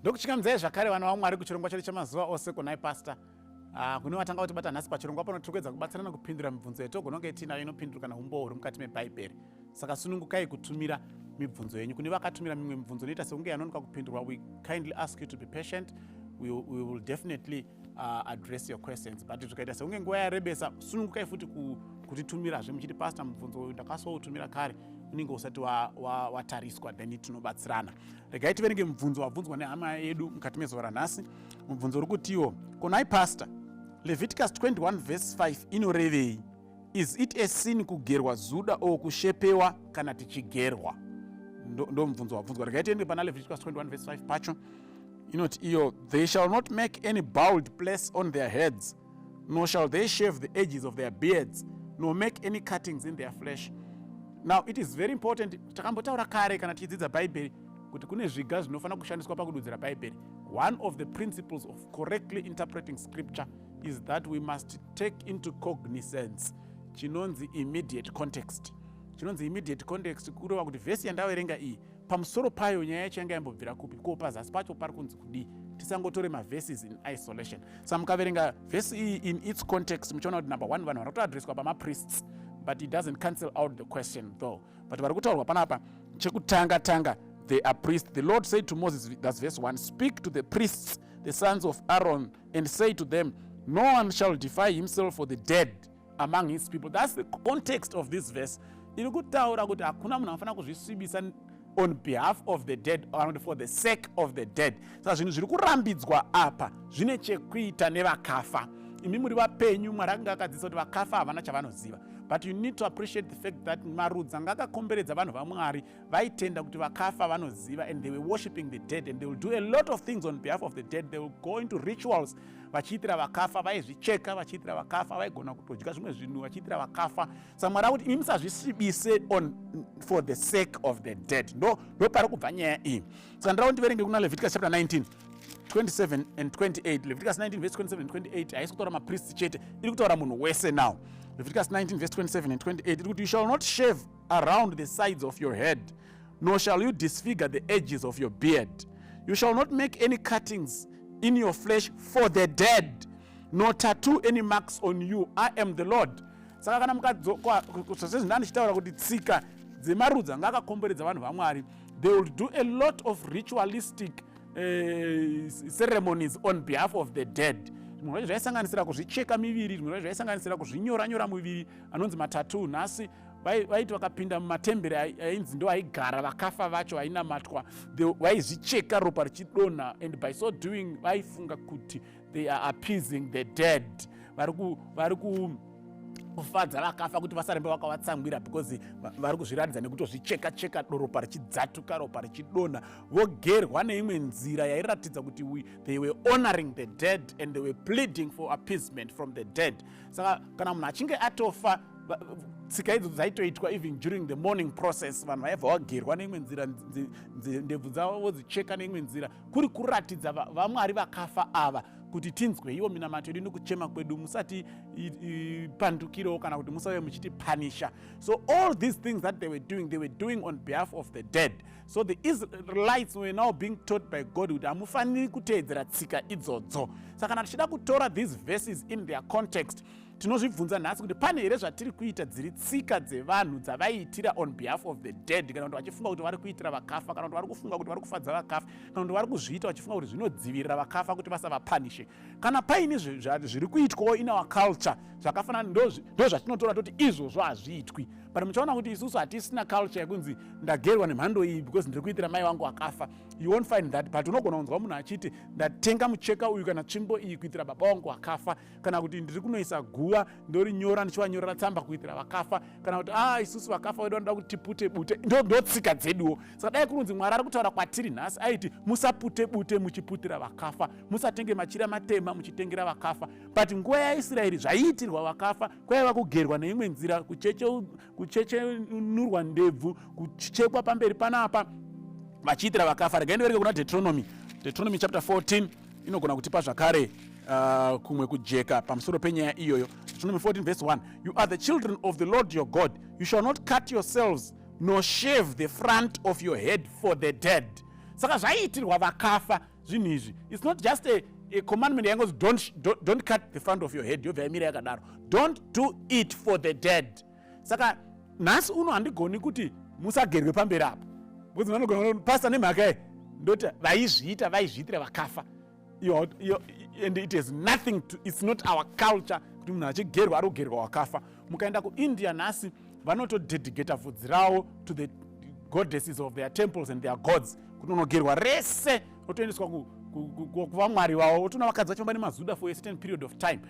Ndokuchingamdzai zvakare vana vaMwari kuchirongwa chedu chamazuva ose kuNhai Pastor. Kune vatanga kutibata nhasi pachirongwa pano togedza kubatsirana kupindura mibvunzo yetogononge tinayo inopindurwa kana umbo huri mukati meBhaibheri. Saka sunungukai kutumira mibvunzo yenyu. Kune vakatumira mimwe mibvunzo inoita sekunge yanonoka kupindurwa, we kindly ask you to be patient. We will definitely address your questions. But zvikaita sekunge nguva yarebesa, sunungukai futi kutitumirazve muchiti Pastor mubvunzo uyu ndakasoutumira kare unenge usati watariswa, then tinobatsirana. Regai tiverenge mubvunzo wabvunzwa nehama yedu mukati mezuva ranhasi. Mubvunzo uri kutiwo, kuNhai Pastor, Leveticus 21 verse 5 inorevei? Is it a sin kugerwa zuda or kushepewa kana tichigerwa? Ndo mubvunzo wabvunzwa. Regai tiende pana Leveticus 21 verse 5 pacho. Inoti iyo, they shall not make any bald place on their heads, nor shall they shave the edges of their beards, nor make any cuttings in their flesh. Now it is very important, takambotaura kare kana tichidzidza Bhaibheri kuti kune zviga zvinofanira kushandiswa pakududzira Bhaibheri. One of the principles of correctly interpreting scripture is that we must take into cognizance chinonzi immediate context. Chinonzi immediate context kureva kuti vhesi yandaverenga iyi pamusoro payo nyaya yacho yanga yambobvira kupi, ko pazasi pacho pari kunzi kudii. Tisangotore maverses in isolation. Saka mukaverenga vhesi iyi in its context muchaona kuti number 1 vanhu varikutoadreswa pamapriests, but it doesn't cancel out the question though. But vari kutaurwa panapa chekutanga they are priests. The Lord said to Moses, that's verse 1, speak to the priests, the sons of Aaron, and say to them, no one shall defy himself for the dead among his people. That's the context of this verse. Iri kutaura kuti hakuna munhu anofanira kuzvisvibisa on behalf of the dead or for the sake of the dead. Saka zvinhu zviri kurambidzwa apa zvine chekuita nevakafa. Imi muri vapenyu, Mwari akanga akadzidzisa kuti vakafa havana chavanoziva. But you need to appreciate the fact that marudzi anga akakomberedza vanhu vaMwari vaitenda kuti vakafa vanoziva, and they were worshipping the dead, and they will do a lot of things on behalf of the dead. They will go into rituals vachiitira vakafa, vaizvicheka vachiitira vakafa, vaigona kutodya zvimwe zvinhu vachiitira vakafa. Saka Mwari akuti imi musazvisvibise for the sake of the dead. Ndo pari kubva nyaya iyi. Saka ndirawo ndiverenge kuna Leveticus chapter 19 27 and 28. Leveticus 19 verse 27 and 28 haisi kutaura mapriests chete, iri kutaura munhu wese now. Leveticus 19 verse 27 and 28, you shall not shave around the sides of your head, nor shall you disfigure the edges of your beard. You shall not make any cuttings in your flesh for the dead, nor tattoo any marks on you. I am the Lord. Saka kana mukadzokwa sezvinani chitaura kuti tsika dzemarudzi anga akakomberedza vanhu vaMwari, they will do a lot of ritualistic ceremonies on behalf of the dead. Zvimwe zvaisanganisira kuzvicheka miviri, zvimwe zvaisanganisira kuzvinyora muviri anonzi matatu. Nhasi vaiti vakapinda mumatemberi ainzi ndo aigara vakafa vacho ainamatwa, vaizvicheka ropa richidonha, and by so doing vaifunga kuti they are appeasing the dead. Vari kufadza vakafa kuti vasarambe vakavatsangwira, because vari kuzviratidza nekutozvicheka ropa richidzatuka, ropa richidonha. Vogerwa neimwe nzira yairatidza kuti they were honoring the dead and they were pleading for appeasement from the dead. Saka kana munhu achinge atofa, tsika idzo dzaitoitwa even during the mourning process. Vanhu vaibva vagerwa neimwe nzira, ndebvu dzavo vodzicheka neimwe nzira, kuri kuratidza vaMwari vakafa ava kuti tinzwe iwo minamato yedu nekuchema kwedu, musati pandukirewo kana kuti musave muchiti panisha. So all these things that they were doing on behalf of the dead. So the Israelites were now being taught by God kuti hamufaniri kuteedzera tsika idzodzo. Saka kana tichida kutora these verses in their context, tinozvibvunza nhasi kuti pane here zvatiri kuita dziri tsika dzevanhu dzavaiitira on behalf of the dead, kana kuti vachifunga kuti vari kuitira vakafa, kana kuti vari kufunga kuti vari kufadza vakafa, kana kuti vari kuzviita vachifunga kuti zvinodzivirira vakafa kuti vasavapanishe. Kana paini zviri kuitwawo in our culture zvakafanana, ndo zvatinotora toti izvozvo hazviitwi. But muchaona kuti isusu hatisina culture yekunzi ndagerwa nemhando iyi because ndiri kuitira mai vangu akafa. You won't find that. But unogona kunzwa munhu achiti ndatenga mucheka uyu kana tsvimbo iyi kuitira baba vangu akafa, kana kuti ndiri kunoisa guva ndorinyora ndichivanyorera tsamba kuitira vakafa, kana kuti isusu vakafa vedu vanoda kuti tipute bute. Ndo tsika dzeduwo. Saka dai kurunzi Mwari ari kutaura kwatiri nhasi aiti musapute bute muchiputira vakafa, musatenge machira matema muchitengera vakafa. But nguva yaIsraeri zvaiitirwa vakafa kwaiva kugerwa neimwe nzira, kuchechenurwa ndebvu, kuchekwa pamberi panapa vachiitira vakafa. Regai ndiverenge kuna Deuteronomy chapter 14 inogona kutipa zvakare kumwe kujeka pamusoro penyaya iyoyo. Deuteronomy 14 verse 1, you are the children of the Lord your God. You shall not cut yourselves nor shave the front of your head for the dead. Saka zvaiitirwa vakafa zvinhu izvi. It's not just a commandment yangozi don't cut the front of your head. Yobva yamira yakadaro. Don't do it for the dead. Saka nhasi uno handigoni kuti musagerwe pamberi apo. Because vanogona pastor nemhaka ndoti vaizviitira vakafa. And it has nothing to, it's not our culture kuti munhu achigerwa ari kugerwa wakafa. Mukaenda kuIndia nhasi vanotodedicata vhudzi ravo to the goddesses of their temples and their gods. Kuti unogerwa rese otoendeswa kuvamwari vavo. Otona vakadzi vachifamba nemazuda for a certain period of time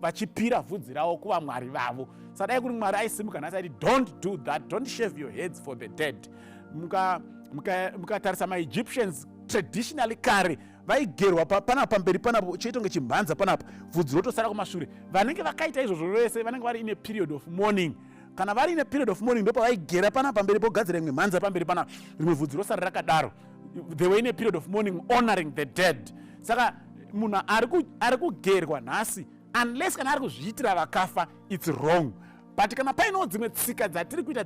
vachipira vhudzi ravo kuvamwari vavo. Sadai kuti mwari aisimuka nhasi aiti don't do that, don't shave your heads for the dead. Mukatarisa maEgyptians traditionally kare vaigerwa panapa pamberi panapa chaitonge chimhanza panapa vhudzi rotosara kumashure. Vanenge vakaita izvozvo vese vanenge vari in a period of mourning. Kana vari in a period of mourning ndopa vaigera panapa pamberi pogadzira imwe mhanza pamberi panapa rimwe vhudzi rosara rakadaro. They were in a period of mourning honoring the dead. Saka munhu ari kugerwa nhasi unless kana ari kuzviitira vakafa it's wrong. But kana paino dzimwe tsika dzatiri kuita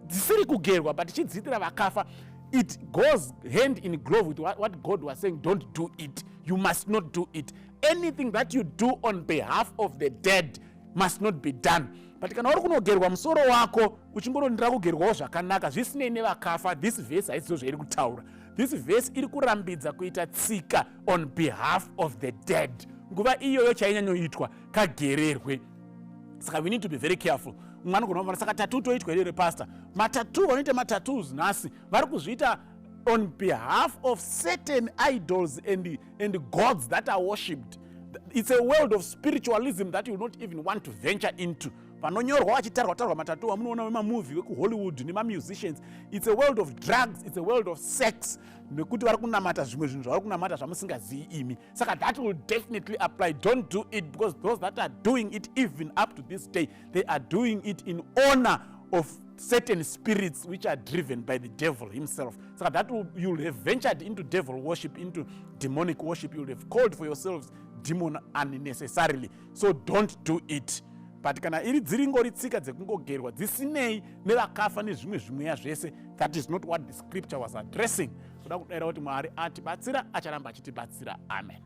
dzisiri kugerwa but tichidziitira vakafa, it goes hand in glove with what God was saying. Don't do it. You must not do it. Anything that you do on behalf of the dead must not be done. But kana uri kunogerwa musoro wako uchingorondera kugerwawo zvakanaka zvisinei nevakafa, this verse haisi zvairi kutaura. This verse iri kurambidza kuita tsika on behalf of the dead. Nguva iyoyo chainyanyoitwa kagererwe. Saka we need to be very careful. Mwana kunova saka tattoo toitwa here pastor. Matatu vanoita matattoos nhasi vari kuzviita on behalf of certain idols and gods that are worshipped. It's a world of spiritualism that you will not even want to venture into. Vanonyorwa vachitarwa matatu amunoona vemamovie vekuhollywood nemamusicians. It's a world of drugs, it's a world of sex. Nekuti vari kunamata zvimwe zvinhu zvavari kunamata zvamusingazivi imi. Saka that will definitely apply. Don't do it, because those that are doing it even up to this day, they are doing it in honor of certain spirits which are driven by the devil himself. So that you will have ventured into devil worship, into demonic worship. You will have called for yourselves demon unnecessarily. So don't do it. But kana iri dziri tsika dzekungogerwa dzisinei nevakafa nezvimwe zvimweya zvese, that is not what the scripture was addressing. Kuda kudera kuti Mwari atibatsira, acharamba achitibatsira. Amen.